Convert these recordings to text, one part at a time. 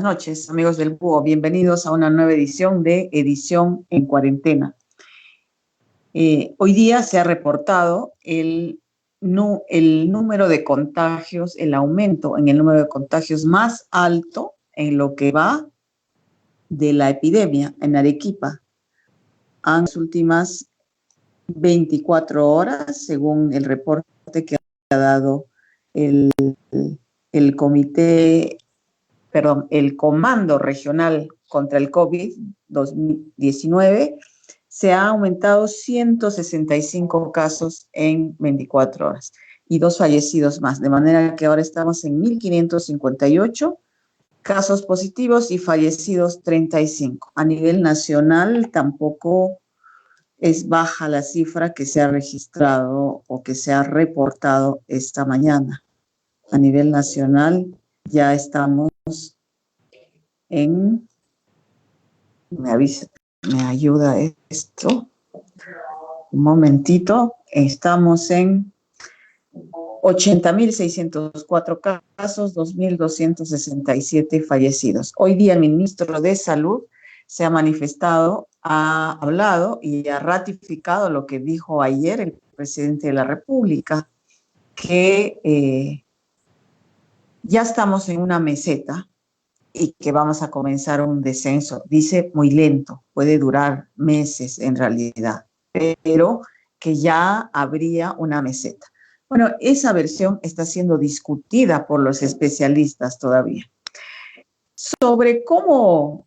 Buenas noches, amigos del Búho. Bienvenidos a una nueva edición de Edición en Cuarentena. Hoy día se ha reportado el número de contagios, el aumento en el número de contagios más alto en lo que va de la epidemia en Arequipa. En las últimas 24 horas, según el reporte que ha dado el Comando Regional contra el COVID-19, se ha aumentado 165 casos en 24 horas y 2 fallecidos más, de manera que ahora estamos en 1.558 casos positivos y fallecidos 35. A nivel nacional tampoco es baja la cifra que se ha registrado o que se ha reportado esta mañana. A nivel nacional ya estamos en, me ayuda esto, un momentito, estamos en 80.604 casos, 2.267 fallecidos. Hoy día el ministro de Salud se ha manifestado, ha hablado y ha ratificado lo que dijo ayer el presidente de la República, que ya estamos en una meseta y que vamos a comenzar un descenso. Dice muy lento, puede durar meses en realidad, pero que ya habría una meseta. Bueno, esa versión está siendo discutida por los especialistas todavía. Sobre cómo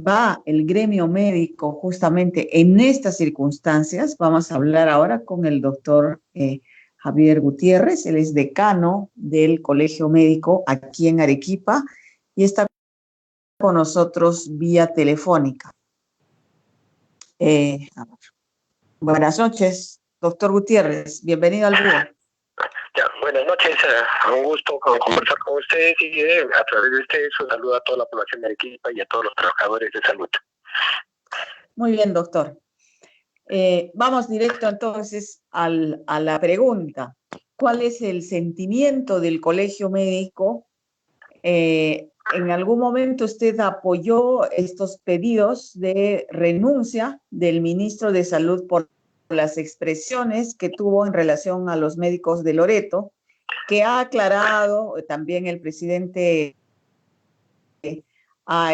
va el gremio médico justamente en estas circunstancias, vamos a hablar ahora con el doctor Javier Gutiérrez. Él es decano del Colegio Médico aquí en Arequipa y está con nosotros vía telefónica. Buenas noches, doctor Gutiérrez. Bienvenido al Búho. Ya, buenas noches, un gusto conversar con ustedes y a través de ustedes un saludo a toda la población de Arequipa y a todos los trabajadores de salud. Muy bien, doctor. Vamos directo entonces a la pregunta. ¿Cuál es el sentimiento del Colegio Médico? ¿En algún momento usted apoyó estos pedidos de renuncia del ministro de Salud por las expresiones que tuvo en relación a los médicos de Loreto, que ha aclarado, también el presidente ha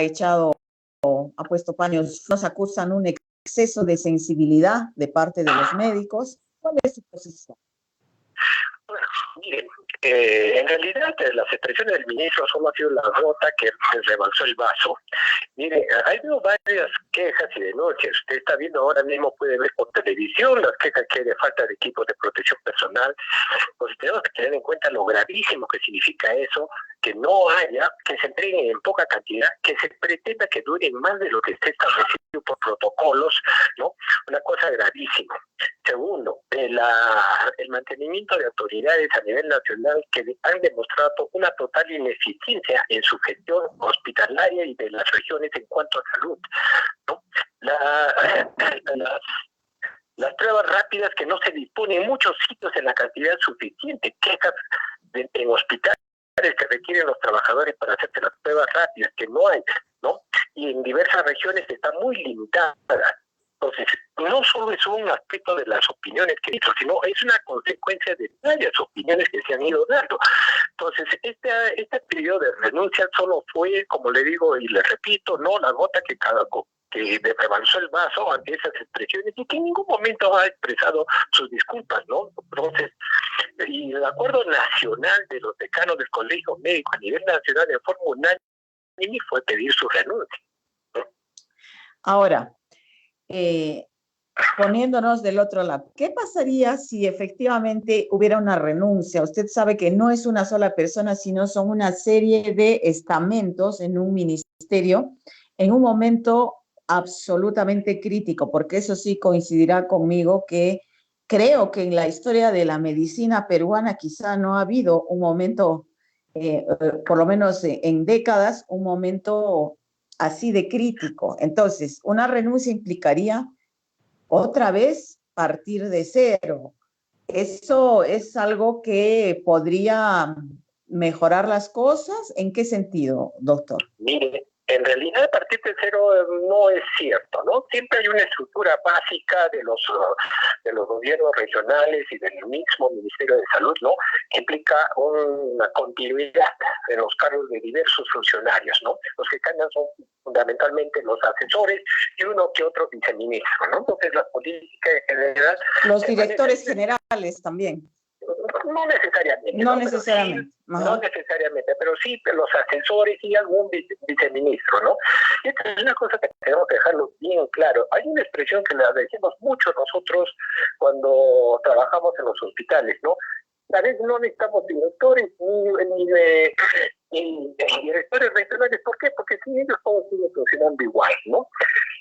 puesto paños, nos acusan un exceso de sensibilidad de parte de los médicos? ¿Cuál es su posición? Bueno, miren, en realidad las expresiones del ministro solo ha sido la gota que rebalsó el vaso. Mire, ha habido varias quejas y denuncias. Usted está viendo ahora mismo, puede ver por televisión las quejas que hay de falta de equipos de protección personal. Pues tenemos que tener en cuenta lo gravísimo que significa eso, que no haya, que se entreguen en poca cantidad, que se pretenda que duren más de lo que esté establecido por protocolos, ¿no? Una cosa gravísima. Segundo, el mantenimiento de autoridades a nivel nacional que han demostrado una total ineficiencia en su gestión hospitalaria y de las regiones en cuanto a salud, ¿no? Las pruebas rápidas que no se disponen en muchos sitios en la cantidad suficiente, quejas en hospitales que requieren los trabajadores para hacerse las pruebas rápidas, que no hay, ¿no? Y en diversas regiones está muy limitada. Entonces, no solo es un aspecto de las opiniones que he dicho, sino es una consecuencia de varias opiniones que se han ido dando. Entonces, este periodo de renuncia solo fue, como le digo y le repito, no la gota que rebalsó el vaso ante esas expresiones y que en ningún momento ha expresado sus disculpas, ¿no? Entonces, y el acuerdo nacional de los decanos del Colegio Médico a nivel nacional de forma unánime fue pedir su renuncia, ¿no? Ahora, poniéndonos del otro lado, ¿qué pasaría si efectivamente hubiera una renuncia? Usted sabe que no es una sola persona, sino son una serie de estamentos en un ministerio en un momento absolutamente crítico, porque eso sí coincidirá conmigo que creo que en la historia de la medicina peruana quizá no ha habido un momento, por lo menos en décadas, un momento así de crítico. Entonces, una renuncia implicaría otra vez partir de cero. Eso es algo que podría mejorar las cosas? ¿En qué sentido, doctor? Mire, en realidad partir de cero no es cierto, ¿no? Siempre hay una estructura básica de los gobiernos regionales y del mismo Ministerio de Salud, ¿no? Que implica una continuidad en los cargos de diversos funcionarios, ¿no? Los que cambian son fundamentalmente los asesores y uno que otro viceministro, ¿no? Entonces la política en general... Los directores generales también. No necesariamente. No necesariamente. Sí, no necesariamente, pero sí los asesores y algún viceministro, ¿no? Y esta es una cosa que tenemos que dejarlo bien claro. Hay una expresión que la decimos mucho nosotros cuando trabajamos en los hospitales, ¿no? A veces no necesitamos directores ni directores regionales. ¿Por qué? Porque si ellos todos siguen funcionando igual, ¿no?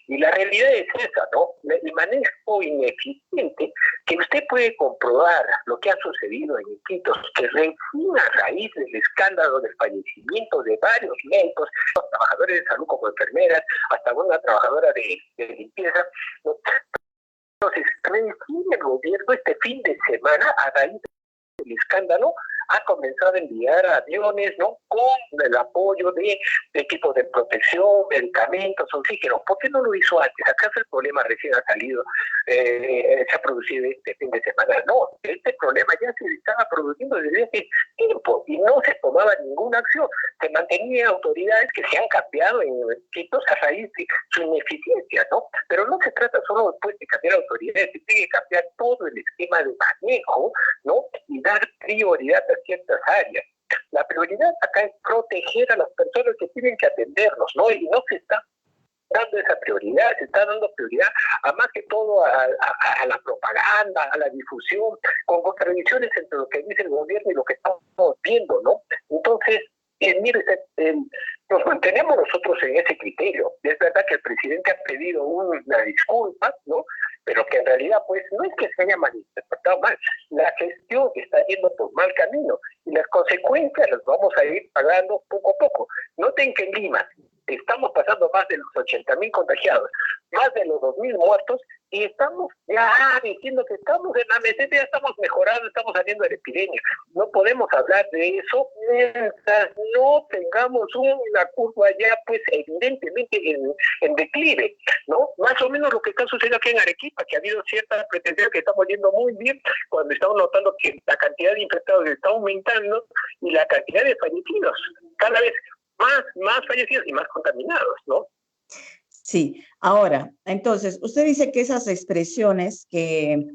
Y la realidad es esa, ¿no? El manejo ineficiente, que usted puede comprobar lo que ha sucedido en Iquitos, que recién a raíz del escándalo del fallecimiento de varios médicos, trabajadores de salud como enfermeras, hasta una trabajadora de limpieza, ¿no? Entonces, recién el gobierno este fin de semana, a raíz del escándalo, ha comenzado a enviar aviones, ¿no? Con el apoyo de equipos de protección, medicamentos, oxígeno. ¿Por qué no lo hizo antes? ¿Acaso el problema recién ha salido, se ha producido este fin de semana? No, este problema ya se estaba produciendo desde hace tiempo y no se tomaba ninguna acción. Se mantenía autoridades que se han cambiado en Iquitos a raíz de su ineficiencia, ¿no? Pero no se trata solo después de cambiar autoridades, se tiene que cambiar todo el esquema de manejo, ¿no? Y dar prioridad a ciertas áreas. La prioridad acá es proteger a las personas que tienen que atendernos, ¿no? Y no se está dando esa prioridad, se está dando prioridad a más que todo a la propaganda, a la difusión, con contradicciones entre lo que dice el gobierno y lo que estamos viendo, ¿no? Entonces, mire, nos mantenemos nosotros en ese criterio. Es verdad que el presidente ha pedido una disculpa, ¿no? Pero que en realidad, pues, no es que se haya malinterpretado mal. La gestión está yendo por mal camino y las consecuencias las vamos a ir pagando poco a poco. Noten que en Lima estamos pasando más de los 80,000 contagiados, más de los 2,000 muertos, y estamos ya diciendo que estamos en la meseta, ya estamos mejorando, estamos saliendo de la epidemia. No podemos hablar de eso mientras no tengamos una curva ya, pues, evidentemente en declive, ¿no? Más o menos lo que está sucediendo aquí en Arequipa, que ha habido cierta pretensión que estamos yendo muy bien, cuando estamos notando que la cantidad de infectados está aumentando y la cantidad de fallecidos cada vez más fallecidos y más contaminados, ¿no? Sí, ahora, entonces, usted dice que esas expresiones que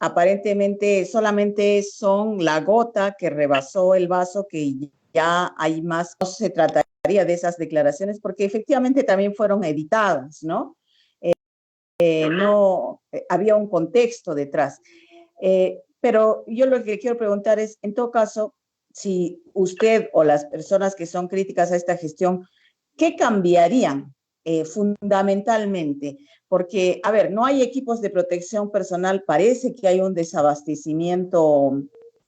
aparentemente solamente son la gota que rebasó el vaso, que ya hay más, no se trataría de esas declaraciones, porque efectivamente también fueron editadas, ¿no? No había un contexto detrás. Pero yo lo que quiero preguntar es, en todo caso, si usted o las personas que son críticas a esta gestión, ¿qué cambiarían fundamentalmente? Porque, a ver, no hay equipos de protección personal, parece que hay un desabastecimiento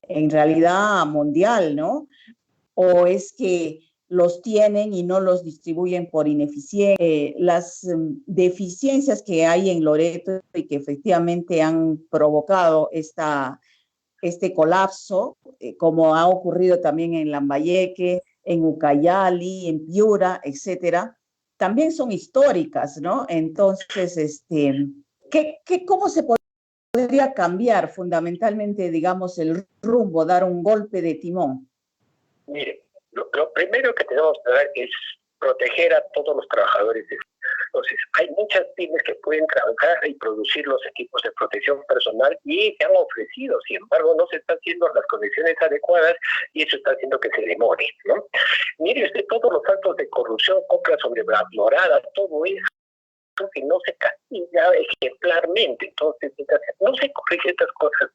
en realidad mundial, ¿no? O es que los tienen y no los distribuyen por ineficiencia. Las deficiencias que hay en Loreto y que efectivamente han provocado este colapso, como ha ocurrido también en Lambayeque, en Ucayali, en Piura, etcétera, también son históricas, ¿no? Entonces, ¿cómo se podría cambiar fundamentalmente, digamos, el rumbo, dar un golpe de timón? Mire, lo primero que tenemos que dar es proteger a todos los trabajadores. Entonces, hay muchas pymes que pueden trabajar y producir los equipos de protección personal y se han ofrecido, sin embargo, no se están haciendo las condiciones adecuadas y eso está haciendo que se demore, ¿no? Mire usted, todos los actos de corrupción, compras sobrevaloradas, todo eso que no se castiga ejemplarmente. Entonces, no se corrigen estas cosas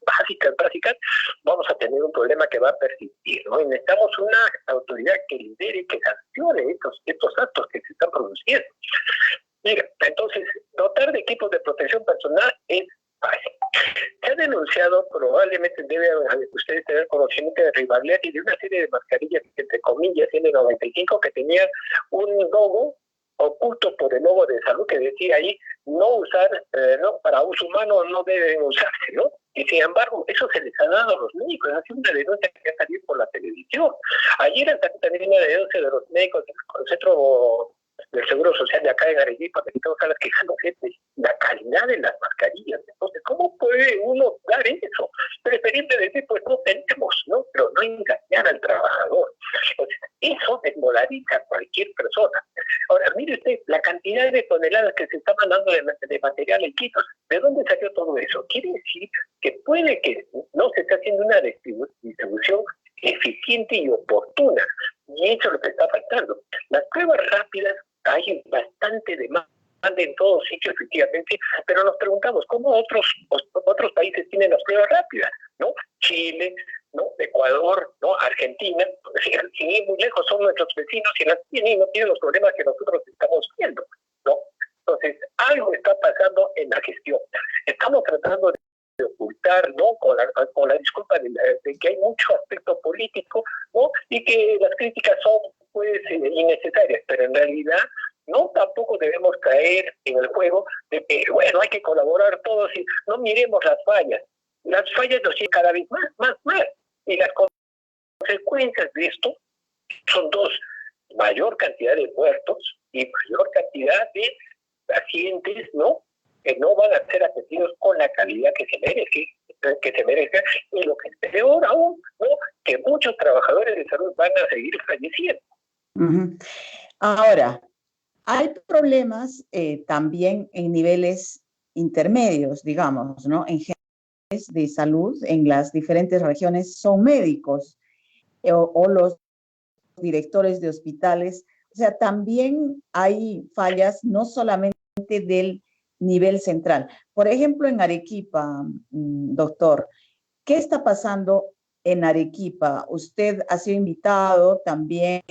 básicas, vamos a tener un problema que va a persistir, ¿no? Y necesitamos una autoridad que lidere y que sancione estos actos que se están produciendo. Mira, entonces, dotar de equipos de protección personal es fácil. Se ha denunciado, probablemente deben ustedes tener conocimiento de Rivalet y de una serie de mascarillas que, entre comillas, N95, que tenía un logo oculto por el logo de salud que decía ahí, no usar, no, para uso humano no deben usarse, ¿no? Y sin embargo, eso se les ha dado a los médicos. Ha sido una denuncia que ha salido por la televisión. Ayer salió también una denuncia de los médicos del Centro del Seguro Social de acá en Arequipa, que tengo que estar quejándose de la calidad de las mascarillas. Entonces, ¿cómo puede uno dar eso? Preferible decir, pues no tenemos, ¿no? Pero no engañar al trabajador. Entonces, eso desmoraliza a cualquier persona. Ahora, mire usted, la cantidad de toneladas que se está mandando de material en Quito, ¿de dónde salió todo eso? Quiere decir que puede que no se esté haciendo una distribución eficiente y oportuna. Y eso es lo que está faltando. Las pruebas rápidas, hay bastante demanda en todos sitios, efectivamente, pero nos preguntamos, ¿cómo otros países tienen las pruebas rápidas? ¿No? Chile, ¿no? Ecuador, ¿no? Argentina, sí, muy lejos son nuestros vecinos y las tienen y no tienen los problemas que nosotros estamos viendo, ¿no? Entonces, algo está pasando en la gestión. Estamos tratando de ocultar, ¿no? Con la disculpa de que hay mucho aspecto político, ¿no? Y que las críticas son, pues, innecesarias, pero en realidad no, tampoco debemos caer en el juego de que, bueno, hay que colaborar todos y no miremos las fallas. Las fallas nos siguen cada vez más. Y las consecuencias de esto son dos: mayor cantidad de muertos y mayor cantidad de pacientes, ¿no? Que no van a ser atendidos con la calidad que se merece, y lo que es peor aún, ¿no? Que muchos trabajadores de salud van a seguir falleciendo. Uh-huh. Ahora, hay problemas también en niveles intermedios, digamos, ¿no? En general de salud en las diferentes regiones son médicos o los directores de hospitales. O sea, también hay fallas no solamente del nivel central. Por ejemplo, en Arequipa, doctor, ¿qué está pasando en Arequipa? Usted ha sido invitado también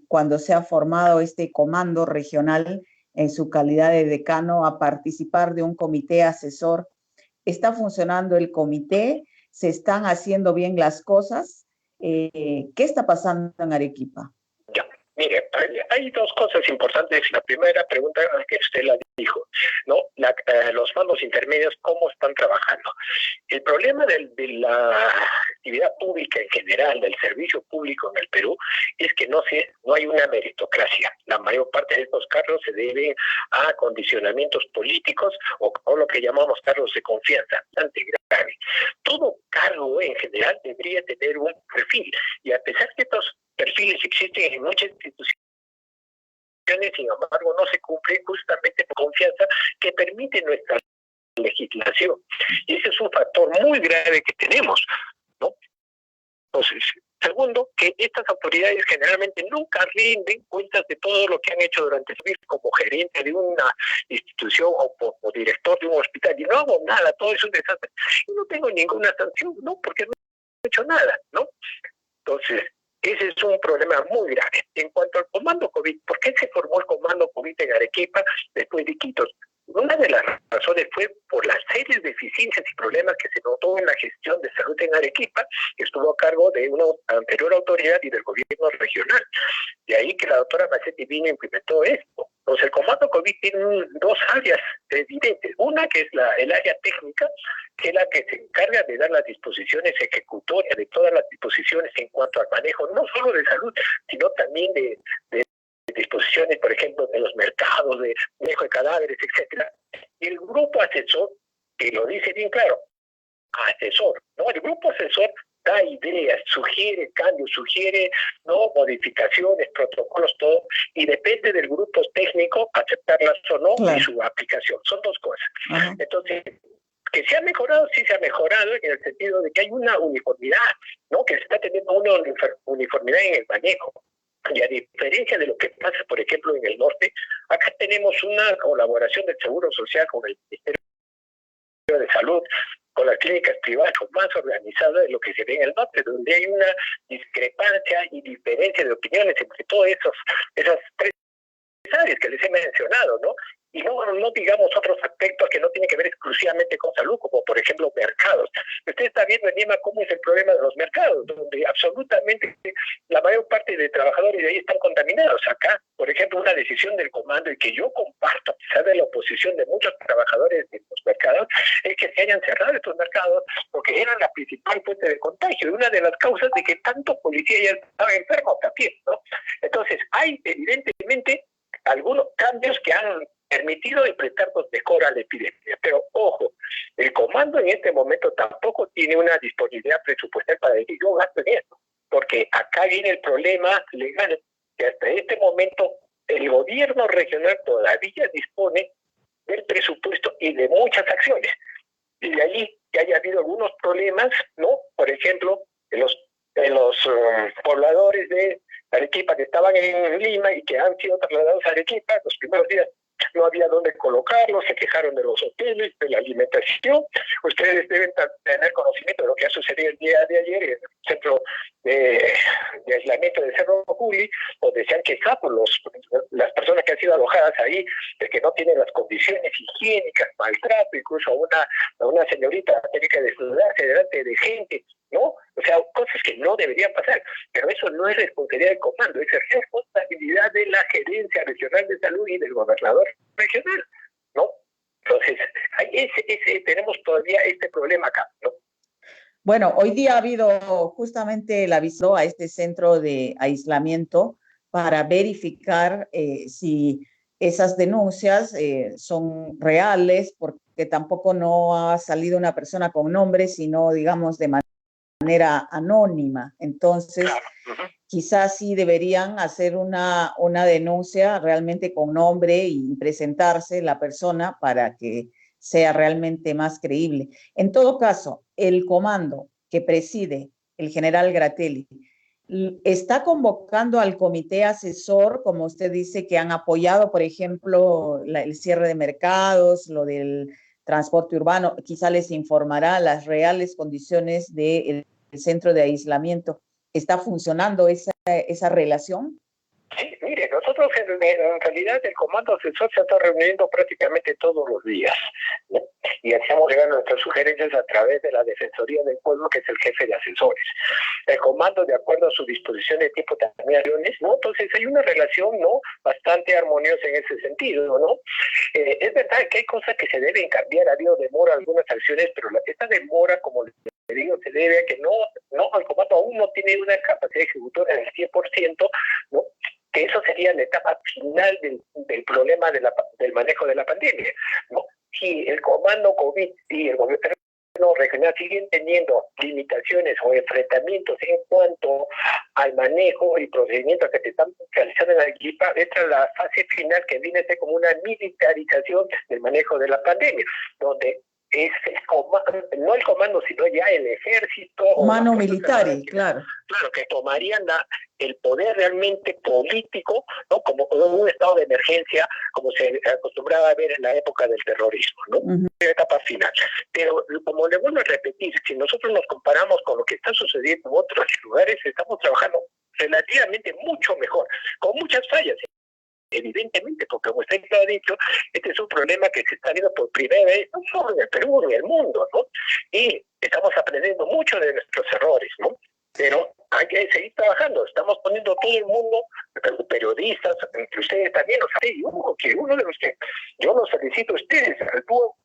cuando se ha formado este comando regional en su calidad de decano a participar de un comité asesor. ¿Está funcionando el comité? ¿Se están haciendo bien las cosas? ¿Qué está pasando en Arequipa? Ya, mire, hay dos cosas importantes. La primera pregunta que usted la dijo, ¿no? Los mandos intermedios, ¿cómo están trabajando? El problema de la actividad pública en general, del servicio público en el Perú, es que no hay una meritocracia. La mayor parte de estos cargos se deben a condicionamientos políticos o lo que llamamos cargos de confianza, bastante grave. Todo cargo en general debería tener un perfil, y a pesar que estos perfiles existen en muchas instituciones, sin embargo no se cumple justamente por confianza que permite nuestra legislación. Y ese es un factor muy grave que tenemos, ¿no? Entonces, segundo, que estas autoridades generalmente nunca rinden cuentas de todo lo que han hecho durante su vida como gerente de una institución o director de un hospital. Y no hago nada, todo es un desastre. Y no tengo ninguna sanción, ¿no? Porque no he hecho nada, ¿no? Entonces, ese es un problema muy grave. En cuanto al comando COVID, ¿por qué se formó el comando COVID en Arequipa después de Quito? Una de las razones fue por las serias deficiencias y problemas que se notó en la gestión de salud en Arequipa, que estuvo a cargo de una anterior autoridad y del gobierno regional. De ahí que la doctora Macetti vino e implementó esto. Entonces, el comando COVID tiene dos áreas evidentes. Una que es el área técnica, que es la que se encarga de dar las disposiciones ejecutorias de todas las disposiciones en cuanto al manejo, no solo de salud, sino también de disposiciones, por ejemplo, de los mercados, de manejo de cadáveres, etcétera. Y el grupo asesor, que lo dice bien claro, asesor, ¿no? El grupo asesor da ideas, sugiere cambios, sugiere, ¿no?, modificaciones, protocolos, todo, y depende del grupo técnico aceptarlas o no, claro, y su aplicación. Son dos cosas. Ajá. Entonces, que se ha mejorado, sí se ha mejorado en el sentido de que hay una uniformidad, ¿no?, que se está teniendo una uniformidad en el manejo. Y a diferencia de lo que pasa, por ejemplo, en el norte, acá tenemos una colaboración del Seguro Social con el Ministerio de Salud, con las clínicas privadas, más organizada de lo que se ve en el norte, donde hay una discrepancia y diferencia de opiniones entre todas esas tres áreas que les he mencionado, ¿no? Y no digamos otros aspectos que no tienen que ver exclusivamente con salud, como por ejemplo mercados. Usted está viendo en Lima cómo es el problema de los mercados, donde absolutamente la mayor parte de trabajadores de ahí están contaminados. Acá, por ejemplo, una decisión del comando, y que yo comparto, a pesar de la oposición de muchos trabajadores de los mercados, es que se hayan cerrado estos mercados porque eran la principal fuente de contagio, y una de las causas de que tanto policía ya estaba enfermo también, ¿no? Entonces, hay evidentemente algunos cambios que han permitido prestar mejor a la epidemia. Pero ojo, el comando en este momento tampoco tiene una disponibilidad presupuestal para decir yo gasto en esto, porque acá viene el problema legal, que hasta este momento el gobierno regional todavía dispone del presupuesto y de muchas acciones. Y de allí que haya habido algunos problemas, ¿no? Por ejemplo, en los pobladores de Arequipa que estaban en Lima y que han sido trasladados a Arequipa, los primeros días no había dónde colocarlos, se quejaron de los hoteles, de la alimentación. Ustedes deben tener conocimiento de lo que ha sucedido el día de ayer en el centro de aislamiento de Cerro Juli, donde se han quejado las personas que han sido alojadas ahí de que no tienen las condiciones higiénicas, maltrato, incluso a una señorita tiene que desnudarse delante de gente, ¿no? O sea, cosas que no deberían pasar, pero eso no es responsabilidad del comando, es responsabilidad de la Gerencia Regional de Salud y del gobernador regional, ¿no? Entonces, tenemos todavía este problema acá, ¿no? Bueno, hoy día ha habido justamente el aviso a este centro de aislamiento para verificar si esas denuncias son reales, porque tampoco no ha salido una persona con nombre, sino, digamos, de manera anónima. Entonces, quizás sí deberían hacer una denuncia realmente con nombre y presentarse la persona para que sea realmente más creíble. En todo caso, el comando que preside el general Gratelli está convocando al comité asesor, como usted dice, que han apoyado, por ejemplo, el cierre de mercados, lo del transporte urbano, quizá les informará las reales condiciones del centro de aislamiento. ¿Está funcionando esa relación? Sí, mire, nosotros en realidad el comando asesor se está reuniendo prácticamente todos los días, ¿no? Y hacemos llegar nuestras sugerencias a través de la Defensoría del Pueblo, que es el jefe de asesores. El comando, de acuerdo a su disposición de tiempo, también reuniones, ¿no? Entonces hay una relación, ¿no?, bastante armoniosa en ese sentido, ¿no? Es verdad que hay cosas que se deben cambiar, ha habido demora en algunas acciones, pero esta demora, como le digo, se debe a que el comando aún no tiene una capacidad ejecutora del 100%, ¿no? Que eso sería la etapa final del problema del manejo de la pandemia, ¿no? Si el comando COVID y el gobierno regional siguen teniendo limitaciones o enfrentamientos en cuanto al manejo y procedimientos que se están realizando en Arequipa, esta es la fase final que viene a ser como una militarización del manejo de la pandemia, donde es no el comando, sino ya el ejército. Mano militar, claro. Claro, que tomarían el poder realmente político, ¿no?, como un estado de emergencia, como se acostumbraba a ver en la época del terrorismo, ¿no? La etapa final. Pero, como le vuelvo a repetir, si nosotros nos comparamos con lo que está sucediendo en otros lugares, estamos trabajando relativamente mucho mejor, con muchas fallas. Evidentemente, porque como usted ha dicho, este es un problema que se está viendo por primera vez, no solo en el Perú, en el mundo, ¿no? Y estamos aprendiendo mucho de nuestros errores, ¿no? Pero hay que seguir trabajando, estamos poniendo todo el mundo, periodistas, entre ustedes también, o sea, uno de los que yo los felicito a ustedes, al dúo,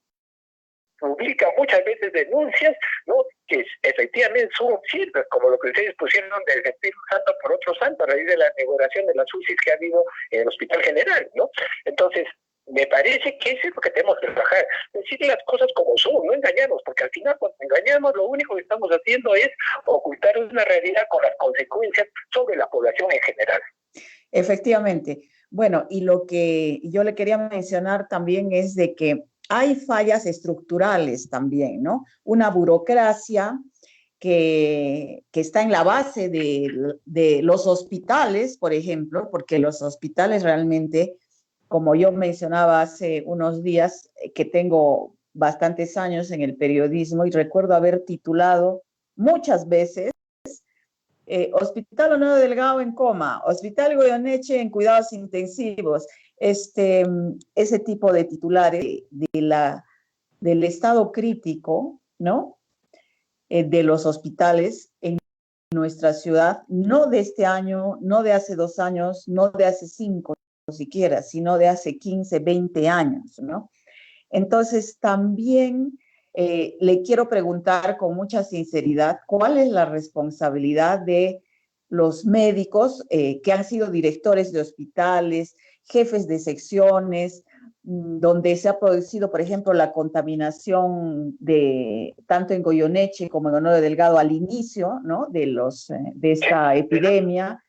publica muchas veces denuncias, ¿no?, que efectivamente son ciertas, como lo que ustedes pusieron de vestir un santo por otro santo a raíz de la negociación de las UCIs que ha habido en el Hospital General, ¿no? Entonces, me parece que eso es lo que tenemos que trabajar, decir las cosas como son, no engañarnos, porque al final cuando engañamos lo único que estamos haciendo es ocultar una realidad con las consecuencias sobre la población en general. Efectivamente. Bueno, y lo que yo le quería mencionar también es de que hay fallas estructurales también, ¿no? Una burocracia que está en la base de los hospitales, por ejemplo, porque los hospitales realmente, como yo mencionaba hace unos días, que tengo bastantes años en el periodismo y recuerdo haber titulado muchas veces Hospital Leonardo Delgado en coma, Hospital Goyeneche en cuidados intensivos, ese tipo de titulares del estado crítico, ¿no? De los hospitales en nuestra ciudad, no de este año, no de hace 2 años, no de hace 5 siquiera, sino de hace 15, 20 años, ¿no? Entonces, también le quiero preguntar con mucha sinceridad, ¿cuál es la responsabilidad de los médicos que han sido directores de hospitales, jefes de secciones, donde se ha producido, por ejemplo, la contaminación de tanto en Goyeneche como en Leonardo Delgado al inicio, ¿no? De esta epidemia,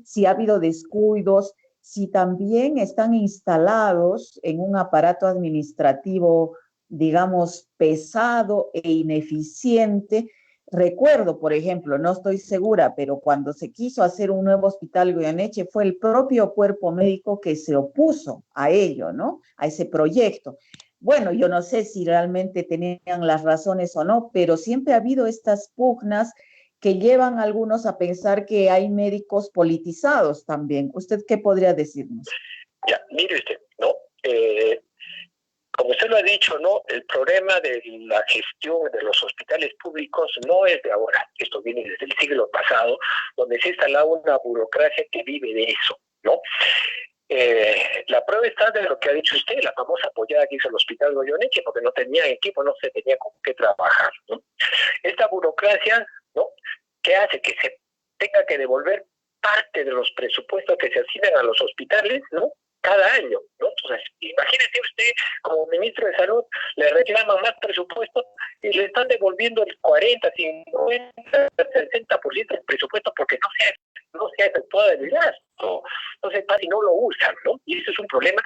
si ha habido descuidos, si también están instalados en un aparato administrativo, digamos, pesado e ineficiente. Recuerdo, por ejemplo, no estoy segura, pero cuando se quiso hacer un nuevo hospital Goyeneche fue el propio cuerpo médico que se opuso a ello, ¿no? A ese proyecto. Bueno, yo no sé si realmente tenían las razones o no, pero siempre ha habido estas pugnas que llevan a algunos a pensar que hay médicos politizados también. ¿Usted qué podría decirnos? Ya, mire usted, ¿no? Como usted lo ha dicho, ¿no? El problema de la gestión de los hospitales públicos no es de ahora. Esto viene desde el siglo pasado, donde se ha instalado una burocracia que vive de eso, ¿no? La prueba está de lo que ha dicho usted, la famosa apoyada que hizo el Hospital Goyeneche, porque no tenía equipo, no se tenía con qué trabajar, ¿no? Esta burocracia, ¿no? ¿Qué hace? Que se tenga que devolver parte de los presupuestos que se asignan a los hospitales, ¿no? Cada año, ¿no? Entonces, imagínese usted, como ministro de Salud, le reclaman más presupuesto y le están devolviendo el 40, 50, 60% del presupuesto porque no se ha efectuado el gasto. Entonces, casi no lo usan, ¿no? Y ese es un problema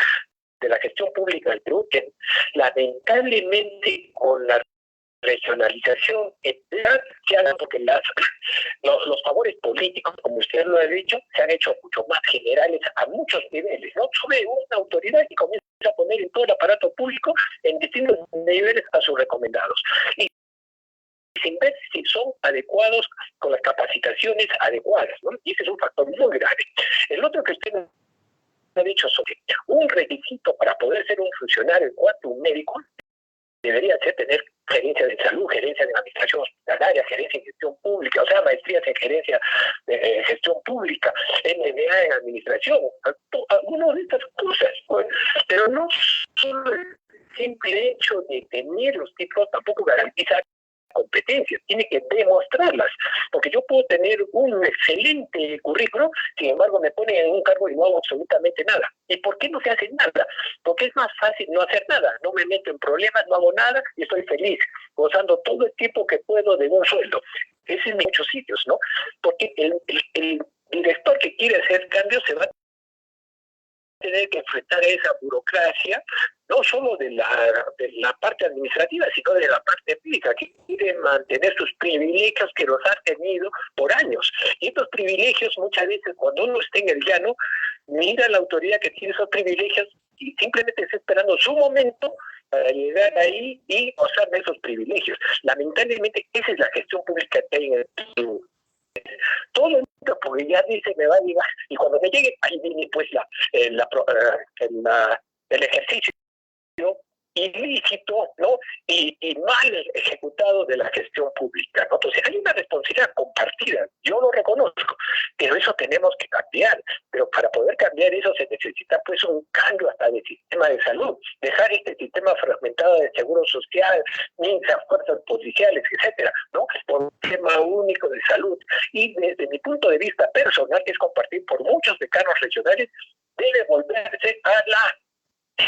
de la gestión pública del Perú, que lamentablemente con la regionalización, se haga porque los favores políticos, como usted lo ha dicho, se han hecho mucho más generales a muchos niveles, ¿no? Sube una autoridad y comienza a poner en todo el aparato público en distintos niveles a sus recomendados. Y sin ver si son adecuados con las capacitaciones adecuadas, ¿no? Y ese es un factor muy grave. El otro que usted ha dicho sobre un requisito para poder ser un funcionario en cuanto a un médico debería ser tener gerencia de salud, gerencia de administración hospitalaria, gerencia en gestión pública, o sea, maestrías en gerencia de gestión pública, MBA en administración, algunas de estas cosas, pues, pero no solo el simple hecho de tener los títulos tampoco garantiza competencias, tiene que demostrarlas, porque yo puedo tener un excelente currículum, sin embargo me ponen en un cargo y no hago absolutamente nada. ¿Y por qué no se hace nada? Porque es más fácil no hacer nada, no me meto en problemas, no hago nada y estoy feliz, gozando todo el tiempo que puedo de un sueldo. Es en muchos sitios, ¿no? Porque el director que quiere hacer cambios se va a tener que enfrentar a esa burocracia, no solo de la parte administrativa, sino de la parte pública, que quiere mantener sus privilegios que los ha tenido por años. Y estos privilegios, muchas veces, cuando uno está en el llano, mira a la autoridad que tiene esos privilegios y simplemente está esperando su momento para llegar ahí y gozar de esos privilegios. Lamentablemente, esa es la gestión pública que hay en el Perú. Todo el mundo, porque ya dice, me va a llegar, y cuando me llegue, ahí viene pues el ejercicio ilícito, ¿no? Y mal ejecutado de la gestión pública, ¿no? Entonces hay una responsabilidad compartida, yo lo reconozco, pero eso tenemos que cambiar, pero para poder cambiar eso se necesita pues un cambio hasta del sistema de salud, dejar este sistema fragmentado de seguro social, MINSA, fuerzas policiales, etcétera, ¿no? Por un tema único de salud. Y desde mi punto de vista personal, que es compartir por muchos decanos regionales, debe volverse a la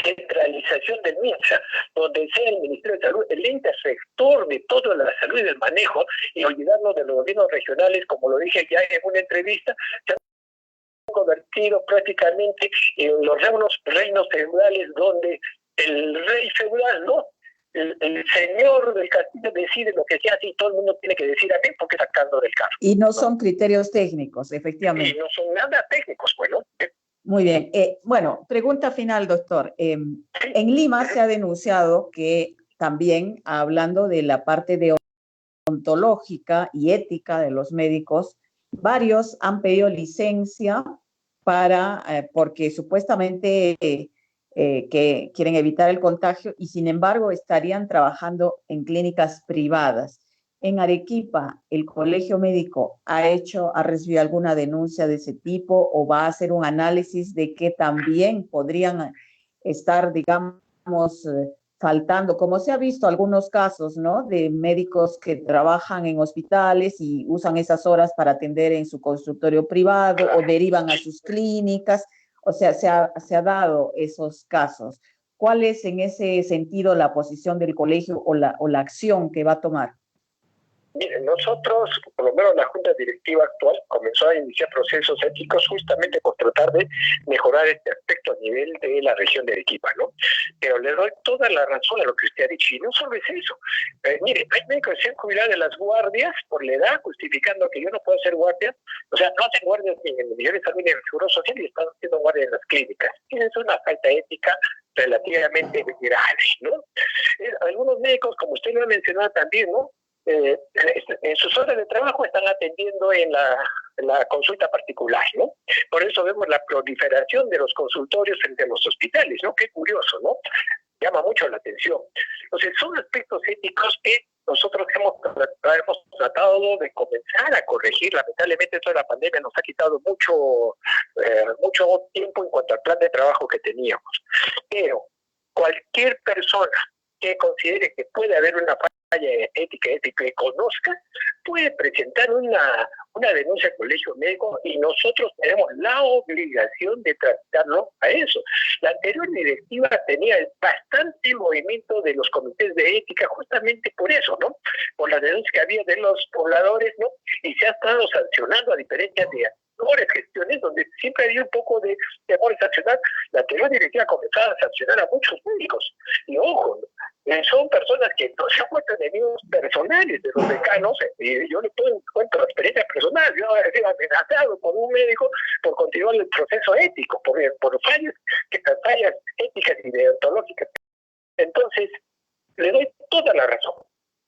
centralización del MINSA, donde sea el Ministerio de Salud el ente rector de toda la salud y del manejo, y olvidarnos de los gobiernos regionales, como lo dije ya en una entrevista, se han convertido prácticamente en los reinos feudales, donde el rey feudal, ¿no? El señor del castillo decide lo que se hace y todo el mundo tiene que decir amén porque está sacando del carro. Y no son criterios técnicos, efectivamente. Y no son nada técnicos, bueno. Muy bien. Bueno, pregunta final, doctor. En Lima se ha denunciado que también, hablando de la parte deontológica y ética de los médicos, varios han pedido licencia porque supuestamente que quieren evitar el contagio y sin embargo estarían trabajando en clínicas privadas. En Arequipa, ¿el colegio médico ha recibido alguna denuncia de ese tipo o va a hacer un análisis de que también podrían estar, digamos, faltando, como se ha visto algunos casos, ¿no? De médicos que trabajan en hospitales y usan esas horas para atender en su consultorio privado o derivan a sus clínicas. O sea, se ha dado esos casos. ¿Cuál es en ese sentido la posición del colegio o la acción que va a tomar? Miren, nosotros, por lo menos la Junta Directiva actual, comenzó a iniciar procesos éticos justamente por tratar de mejorar este aspecto a nivel de la región de Arequipa, ¿no? Pero le doy toda la razón a lo que usted ha dicho, y no solo es eso. Mire, hay médicos que se han jubilado de las guardias por la edad, justificando que yo no puedo hacer guardias, o sea, no hacen guardias ni en el Ministerio de Salud ni en el Seguro Social y están haciendo guardias en las clínicas. Y es una falta ética relativamente grave, ¿no? Algunos médicos, como usted lo ha mencionado también, ¿no? En sus horas de trabajo están atendiendo en la consulta particular, ¿no? Por eso vemos la proliferación de los consultorios frente a los hospitales, ¿no? Qué curioso, ¿no? Llama mucho la atención. Entonces, son aspectos éticos que nosotros hemos tratado de comenzar a corregir. Lamentablemente, toda la pandemia nos ha quitado mucho tiempo en cuanto al plan de trabajo que teníamos. Pero cualquier persona que considere que puede haber una falla ética que conozca, puede presentar una denuncia al colegio médico y nosotros tenemos la obligación de tratarlo a eso. La anterior directiva tenía bastante movimiento de los comités de ética justamente por eso, ¿no? Por las denuncias que había de los pobladores, ¿no? Y se ha estado sancionando a diferencia de mejores gestiones donde siempre había un poco de temor a sancionar. La anterior directiva comenzaba a sancionar a muchos médicos. Y ojo, son personas que no se han vuelto enemigos personales de los decanos. Yo les cuento la experiencia personal. Yo he sido amenazado por un médico por continuar el proceso ético, por fallas éticas y deontológicas. Entonces, le doy toda la razón.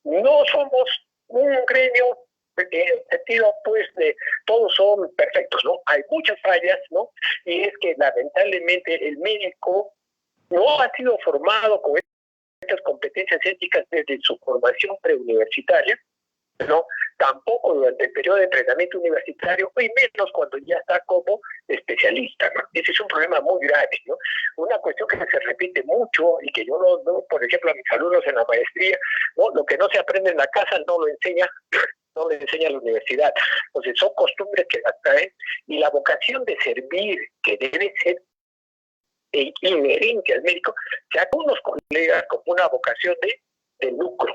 No somos un gremio en el sentido, pues, de todos son perfectos, ¿no? Hay muchas fallas, ¿no? Y es que, lamentablemente, el médico no ha sido formado con estas competencias éticas desde su formación preuniversitaria, ¿no? Tampoco durante el periodo de entrenamiento universitario, y menos cuando ya está como especialista, ¿no? Ese es un problema muy grave, ¿no? Una cuestión que se repite mucho y que yo por ejemplo, a mis alumnos en la maestría, ¿no? Lo que no se aprende en la casa no lo enseña la universidad. Entonces son costumbres que las traen y la vocación de servir, que debe ser inherente al médico, que algunos colegas como una vocación de lucro,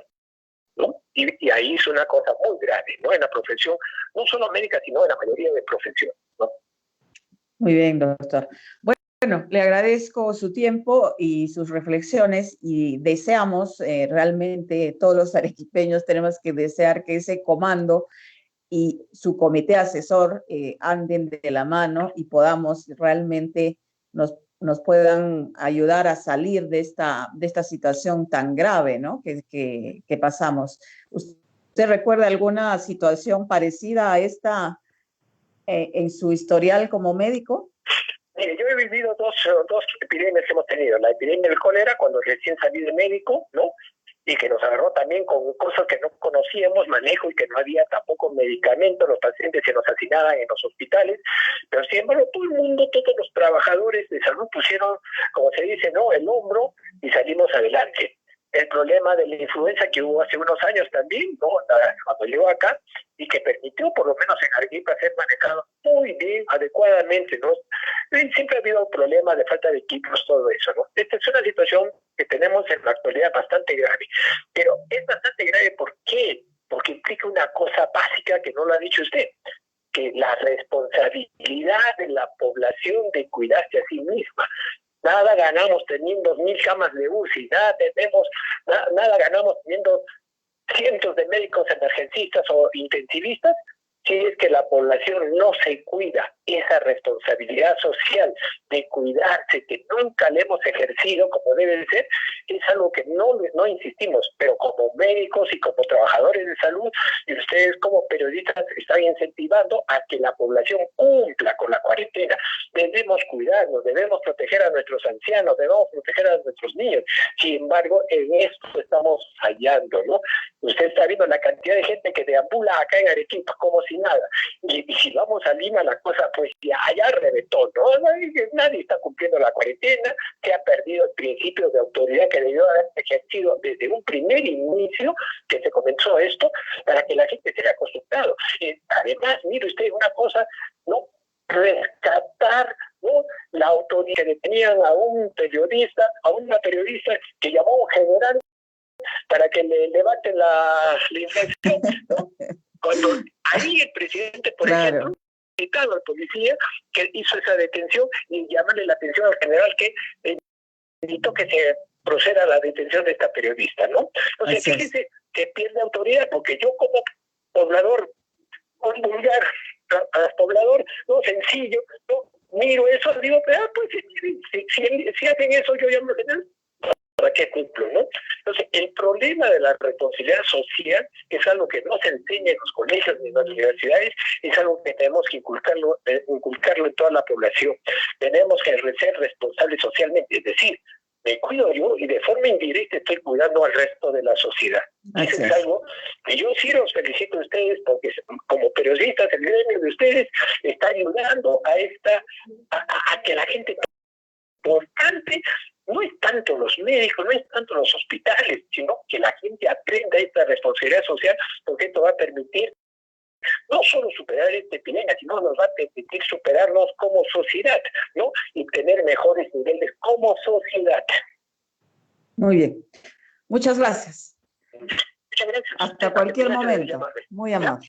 ¿no? Y ahí es una cosa muy grave, ¿no? En la profesión, no solo médica, sino en la mayoría de profesiones, ¿no? Muy bien, doctor. Bueno, le agradezco su tiempo y sus reflexiones y deseamos realmente, todos los arequipeños tenemos que desear que ese comando y su comité asesor anden de la mano y podamos realmente nos puedan ayudar a salir de esta situación tan grave, ¿no? que pasamos. ¿Usted recuerda alguna situación parecida a esta en su historial como médico? Mire, yo he vivido dos epidemias que hemos tenido. La epidemia del cólera, cuando recién salí de médico, ¿no? Y que nos agarró también con cosas que no conocíamos, manejo, y que no había tampoco medicamentos, los pacientes se nos hacinaban en los hospitales, pero sin embargo todo el mundo, todos los trabajadores de salud pusieron, como se dice, ¿no?, el hombro y salimos adelante. El problema de la influenza que hubo hace unos años también, ¿no?, cuando llegó acá, y que permitió, por lo menos en Arequipa, ser manejado muy bien, adecuadamente, ¿no? Siempre ha habido problemas de falta de equipos, todo eso, ¿no? Esta es una situación que tenemos en la actualidad bastante grave, pero es bastante grave, ¿por qué? Porque implica una cosa básica que no lo ha dicho usted, que la responsabilidad de la población de cuidarse a sí misma. Nada ganamos teniendo 1000 camas de UCI, nada ganamos teniendo cientos de médicos emergencistas o intensivistas si es que la población no se cuida, esa responsabilidad social de cuidarse, que nunca le hemos ejercido como debe ser, es algo que no insistimos, pero como médicos y como trabajadores de salud, y ustedes como periodistas están incentivando a que la población cumpla con la cuarentena. Debemos cuidarnos, debemos proteger a nuestros ancianos, debemos proteger a nuestros niños. Sin embargo, en esto estamos fallando, ¿no? Usted está viendo la cantidad de gente que deambula acá en Arequipa como si nada. Y si vamos a Lima, la cosa pues ya reventó, ¿no? Nadie está cumpliendo la cuarentena, se ha perdido el principio de autoridad que debió haber ejercido desde un primer inicio que se comenzó esto, para que la gente se haya acostumbrado. Además, mire usted una cosa, ¿no? Rescatar, ¿no?, la autoridad que detenían a un periodista, a una periodista que llamó a un general para que le levanten la infección, ¿no? Cuando ahí el presidente, por ejemplo, citado al policía que hizo esa detención y llamarle la atención al general que evitó que se proceda a la detención de esta periodista, ¿no? Entonces, fíjese que pierde autoridad, porque yo como poblador, un vulgar poblador, no sencillo, no miro eso, digo, pues si hacen eso, yo llamo al general, ¿para qué cumplo, no? Entonces, el problema de la responsabilidad social es algo que no se enseña en los colegios ni en las universidades, es algo que tenemos que inculcarlo en toda la población. Tenemos que ser responsables socialmente, es decir, me cuido yo y de forma indirecta estoy cuidando al resto de la sociedad. Eso es algo que yo sí los felicito a ustedes, porque como periodistas, el gremio de ustedes está ayudando a que la gente importante no es tanto los médicos, no es tanto los hospitales, sino que la gente aprenda esta responsabilidad social, porque esto va a permitir no solo superar esta epidemia, sino nos va a permitir superarnos como sociedad, ¿no? Y tener mejores niveles como sociedad. Muy bien. Muchas gracias. Muchas gracias. Hasta cualquier momento. Muy amable.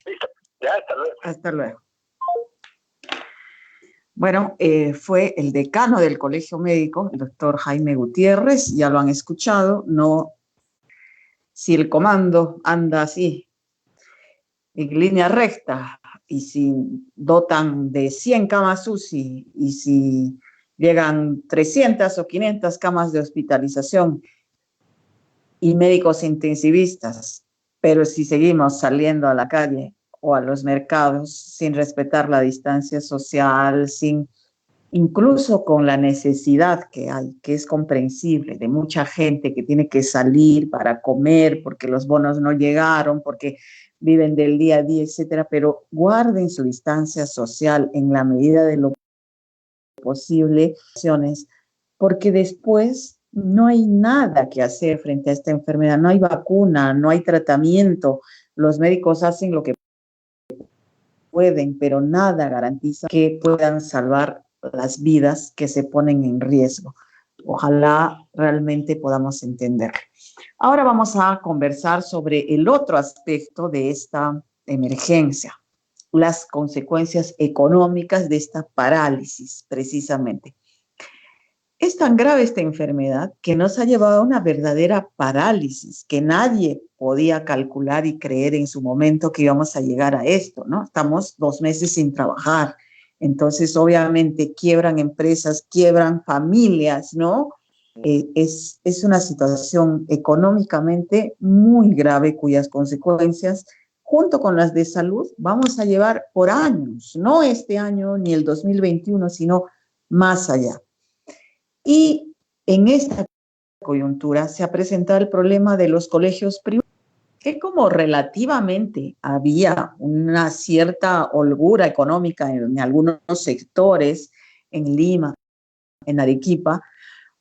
Ya, hasta luego. Hasta luego. Bueno, fue el decano del Colegio Médico, el doctor Jaime Gutiérrez, ya lo han escuchado. No, si el comando anda así, en línea recta, y si dotan de 100 camas UCI, y si llegan 300 o 500 camas de hospitalización y médicos intensivistas, pero si seguimos saliendo a la calle o a los mercados sin respetar la distancia social, incluso con la necesidad que hay, que es comprensible, de mucha gente que tiene que salir para comer porque los bonos no llegaron, porque viven del día a día, etcétera, pero guarden su distancia social en la medida de lo posible, porque después no hay nada que hacer frente a esta enfermedad, no hay vacuna, no hay tratamiento, los médicos hacen lo que pueden, pero nada garantiza que puedan salvar las vidas que se ponen en riesgo. Ojalá realmente podamos entenderlo. Ahora vamos a conversar sobre el otro aspecto de esta emergencia, las consecuencias económicas de esta parálisis, precisamente. Es tan grave esta enfermedad que nos ha llevado a una verdadera parálisis, que nadie podía calcular y creer en su momento que íbamos a llegar a esto, ¿no? Estamos 2 meses sin trabajar, entonces obviamente quiebran empresas, quiebran familias, ¿no? Es una situación económicamente muy grave cuyas consecuencias, junto con las de salud, vamos a llevar por años, no este año ni el 2021, sino más allá. Y en esta coyuntura se ha presentado el problema de los colegios privados, que como relativamente había una cierta holgura económica en algunos sectores, en Lima, en Arequipa,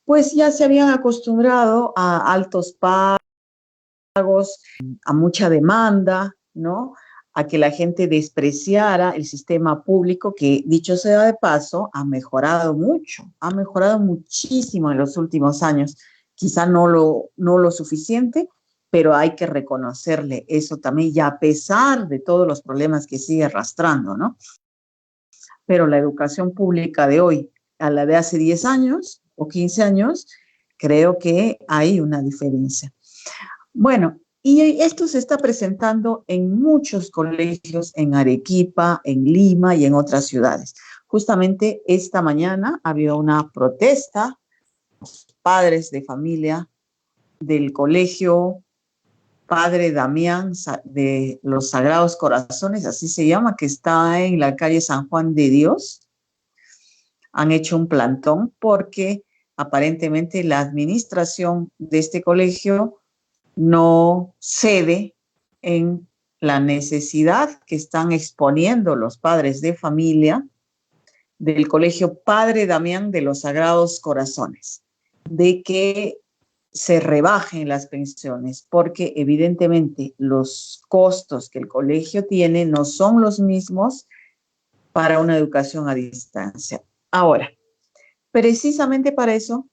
pues ya se habían acostumbrado a altos pagos, a mucha demanda, ¿no? A que la gente despreciara el sistema público, que dicho sea de paso, ha mejorado mucho, ha mejorado muchísimo en los últimos años. Quizá no lo suficiente, pero hay que reconocerle eso también, y a pesar de todos los problemas que sigue arrastrando, ¿no? Pero la educación pública de hoy, a la de hace 10 años o 15 años, creo que hay una diferencia. Bueno, Y esto se está presentando en muchos colegios, en Arequipa, en Lima y en otras ciudades. Justamente esta mañana había una protesta, padres de familia del colegio Padre Damián de los Sagrados Corazones, así se llama, que está en la calle San Juan de Dios. Han hecho un plantón porque aparentemente la administración de este colegio no cede en la necesidad que están exponiendo los padres de familia del colegio Padre Damián de los Sagrados Corazones, de que se rebajen las pensiones, porque evidentemente los costos que el colegio tiene no son los mismos para una educación a distancia. Ahora, precisamente para eso,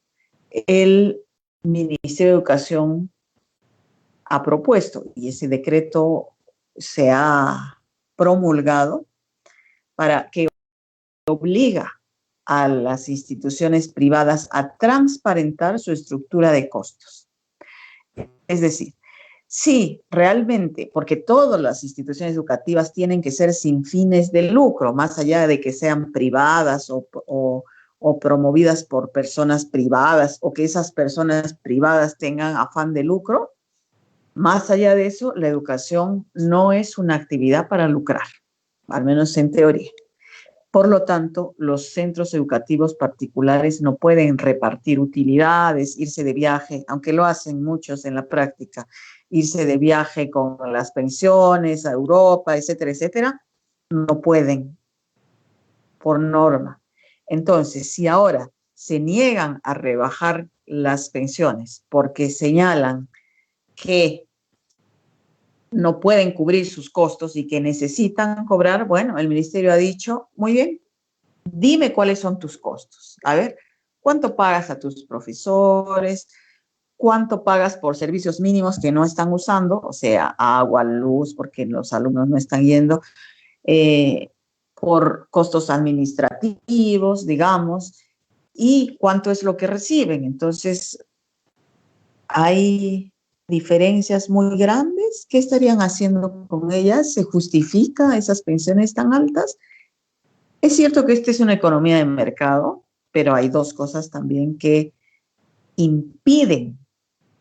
el Ministerio de Educación ha propuesto, y ese decreto se ha promulgado, para que obliga a las instituciones privadas a transparentar su estructura de costos. Es decir, sí, realmente, porque todas las instituciones educativas tienen que ser sin fines de lucro, más allá de que sean privadas o promovidas por personas privadas o que esas personas privadas tengan afán de lucro. Más allá de eso, la educación no es una actividad para lucrar, al menos en teoría. Por lo tanto, los centros educativos particulares no pueden repartir utilidades, irse de viaje, aunque lo hacen muchos en la práctica, irse de viaje con las pensiones a Europa, etcétera, etcétera, no pueden por norma. Entonces, si ahora se niegan a rebajar las pensiones porque señalan que no pueden cubrir sus costos y que necesitan cobrar, bueno, el ministerio ha dicho, muy bien, dime cuáles son tus costos. A ver, ¿cuánto pagas a tus profesores? ¿Cuánto pagas por servicios mínimos que no están usando? O sea, agua, luz, porque los alumnos no están yendo, por costos administrativos, digamos, y cuánto es lo que reciben. Entonces, hay diferencias muy grandes. ¿Qué estarían haciendo con ellas? ¿Se justifica esas pensiones tan altas? Es cierto que esta es una economía de mercado, pero hay dos cosas también que impiden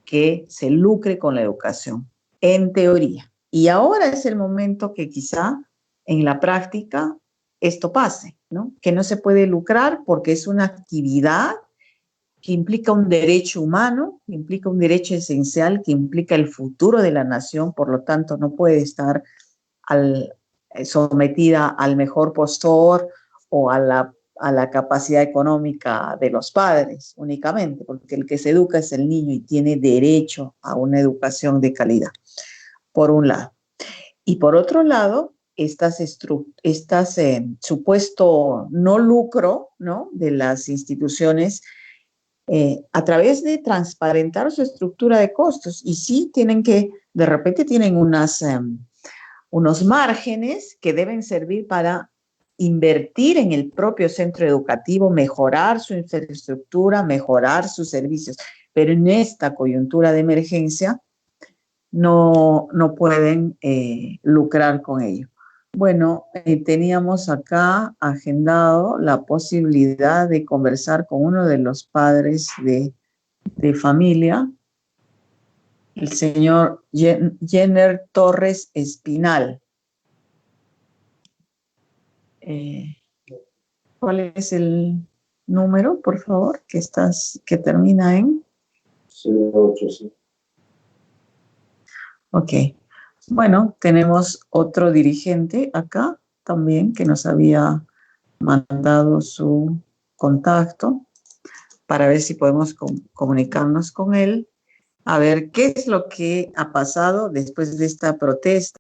que se lucre con la educación, en teoría. Y ahora es el momento que quizá en la práctica esto pase, ¿no? Que no se puede lucrar porque es una actividad que implica un derecho humano, que implica un derecho esencial, que implica el futuro de la nación, por lo tanto no puede estar sometida al mejor postor o a la capacidad económica de los padres únicamente, porque el que se educa es el niño y tiene derecho a una educación de calidad, por un lado. Y por otro lado, estas supuesto no lucro, ¿no?, de las instituciones a través de transparentar su estructura de costos. Y sí tienen que, de repente tienen unos márgenes que deben servir para invertir en el propio centro educativo, mejorar su infraestructura, mejorar sus servicios. Pero en esta coyuntura de emergencia no pueden lucrar con ello. Bueno, teníamos acá agendado la posibilidad de conversar con uno de los padres de familia, el señor Jenner Torres Espinal. ¿Cuál es el número, por favor, que termina en? 08, sí. Ok. Bueno, tenemos otro dirigente acá también que nos había mandado su contacto para ver si podemos comunicarnos con él, a ver qué es lo que ha pasado después de esta protesta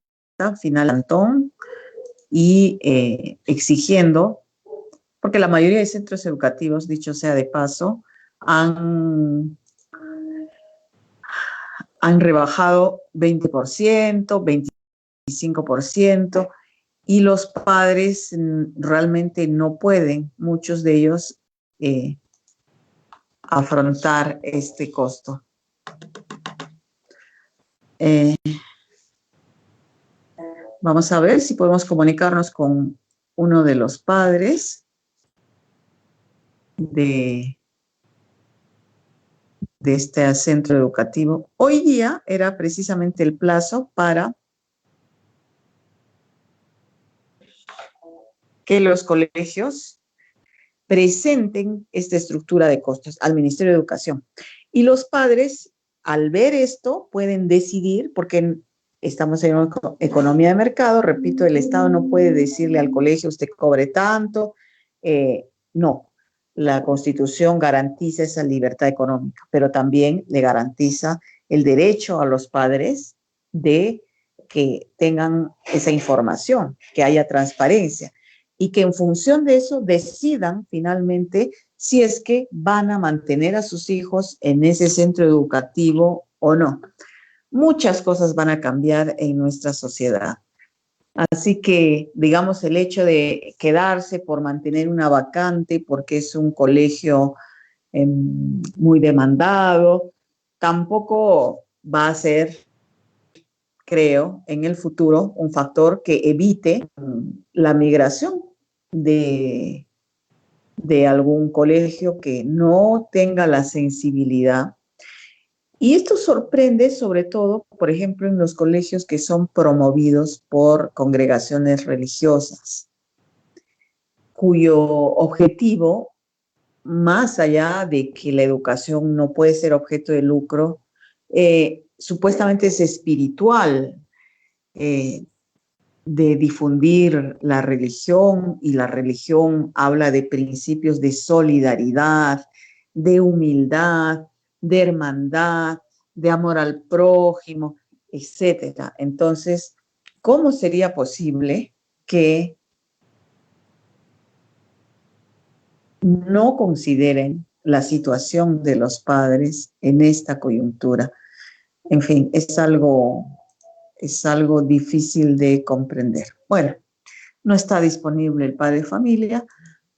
final Antón y exigiendo, porque la mayoría de centros educativos, dicho sea de paso, han rebajado 20%, 25%, y los padres realmente no pueden, muchos de ellos, afrontar este costo. Vamos a ver si podemos comunicarnos con uno de los padres de este centro educativo. Hoy día era precisamente el plazo para que los colegios presenten esta estructura de costos al Ministerio de Educación. Y los padres, al ver esto, pueden decidir, porque estamos en una economía de mercado, repito, el Estado no puede decirle al colegio, usted cobre tanto, no. La Constitución garantiza esa libertad económica, pero también le garantiza el derecho a los padres de que tengan esa información, que haya transparencia y que en función de eso decidan finalmente si es que van a mantener a sus hijos en ese centro educativo o no. Muchas cosas van a cambiar en nuestra sociedad. Así que, digamos, el hecho de quedarse por mantener una vacante porque es un colegio muy demandado, tampoco va a ser, creo, en el futuro un factor que evite la migración de algún colegio que no tenga la sensibilidad. Y esto sorprende sobre todo, por ejemplo, en los colegios que son promovidos por congregaciones religiosas, cuyo objetivo, más allá de que la educación no puede ser objeto de lucro, supuestamente es espiritual, de difundir la religión, y la religión habla de principios de solidaridad, de humildad, de hermandad, de amor al prójimo, etcétera. Entonces, ¿cómo sería posible que no consideren la situación de los padres en esta coyuntura? En fin, es algo difícil de comprender. Bueno, no está disponible el padre de familia,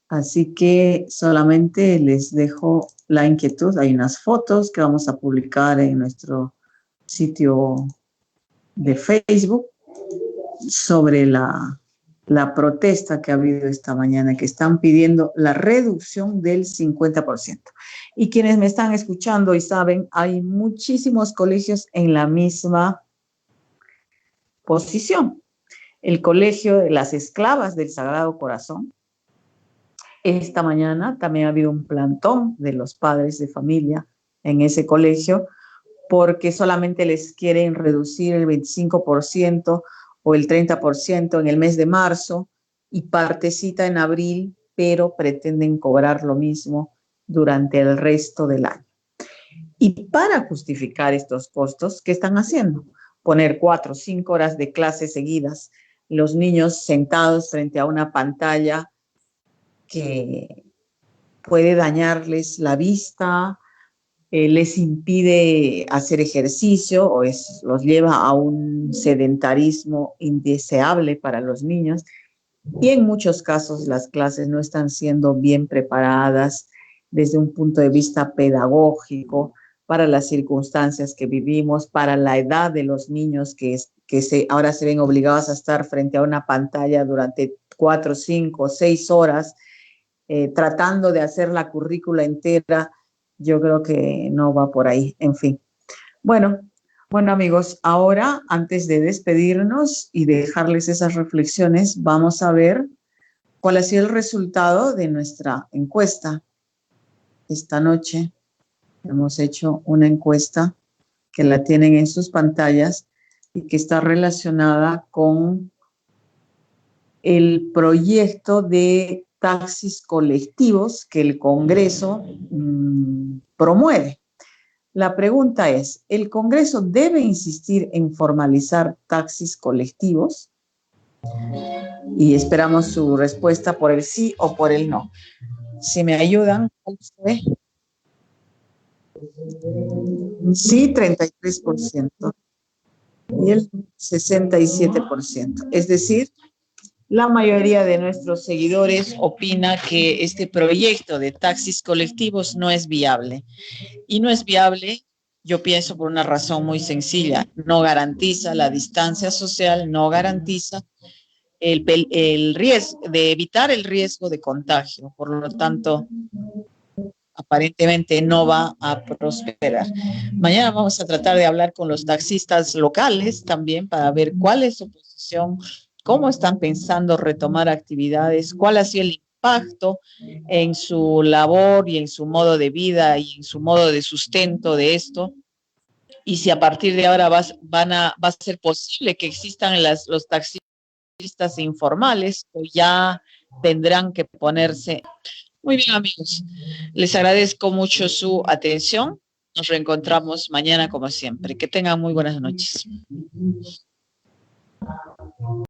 así que solamente les dejo la inquietud. Hay unas fotos que vamos a publicar en nuestro sitio de Facebook sobre la protesta que ha habido esta mañana, que están pidiendo la reducción del 50%. Y quienes me están escuchando y saben, hay muchísimos colegios en la misma posición. El Colegio de las Esclavas del Sagrado Corazón, esta mañana también ha habido un plantón de los padres de familia en ese colegio porque solamente les quieren reducir el 25% o el 30% en el mes de marzo y partecita en abril, pero pretenden cobrar lo mismo durante el resto del año. Y para justificar estos costos, ¿qué están haciendo? Poner 4 o 5 horas de clases seguidas, los niños sentados frente a una pantalla que puede dañarles la vista, les impide hacer ejercicio o los lleva a un sedentarismo indeseable para los niños. Y en muchos casos las clases no están siendo bien preparadas desde un punto de vista pedagógico para las circunstancias que vivimos, para la edad de los niños ahora se ven obligados a estar frente a una pantalla durante 4, 5, 6 horas tratando de hacer la currícula entera. Yo creo que no va por ahí, en fin. Bueno, amigos, ahora, antes de despedirnos y dejarles esas reflexiones, vamos a ver cuál ha sido el resultado de nuestra encuesta. Esta noche hemos hecho una encuesta que la tienen en sus pantallas y que está relacionada con el proyecto de taxis colectivos que el Congreso promueve. La pregunta es, ¿el Congreso debe insistir en formalizar taxis colectivos? Y esperamos su respuesta por el sí o por el no. Si me ayudan, sí, 33%. Y el 67%. Es decir, la mayoría de nuestros seguidores opina que este proyecto de taxis colectivos no es viable. Y no es viable Yo pienso por una razón muy sencilla, no garantiza la distancia social, no garantiza el riesgo de evitar el riesgo de contagio. Por lo tanto, aparentemente no va a prosperar. Mañana vamos a tratar de hablar con los taxistas locales también para ver cuál es su posición, cómo están pensando retomar actividades, cuál ha sido el impacto en su labor y en su modo de vida y en su modo de sustento de esto. Y si a partir de ahora va a ser posible que existan los taxistas informales o ya tendrán que ponerse. Muy bien, amigos. Les agradezco mucho su atención. Nos reencontramos mañana como siempre. Que tengan muy buenas noches.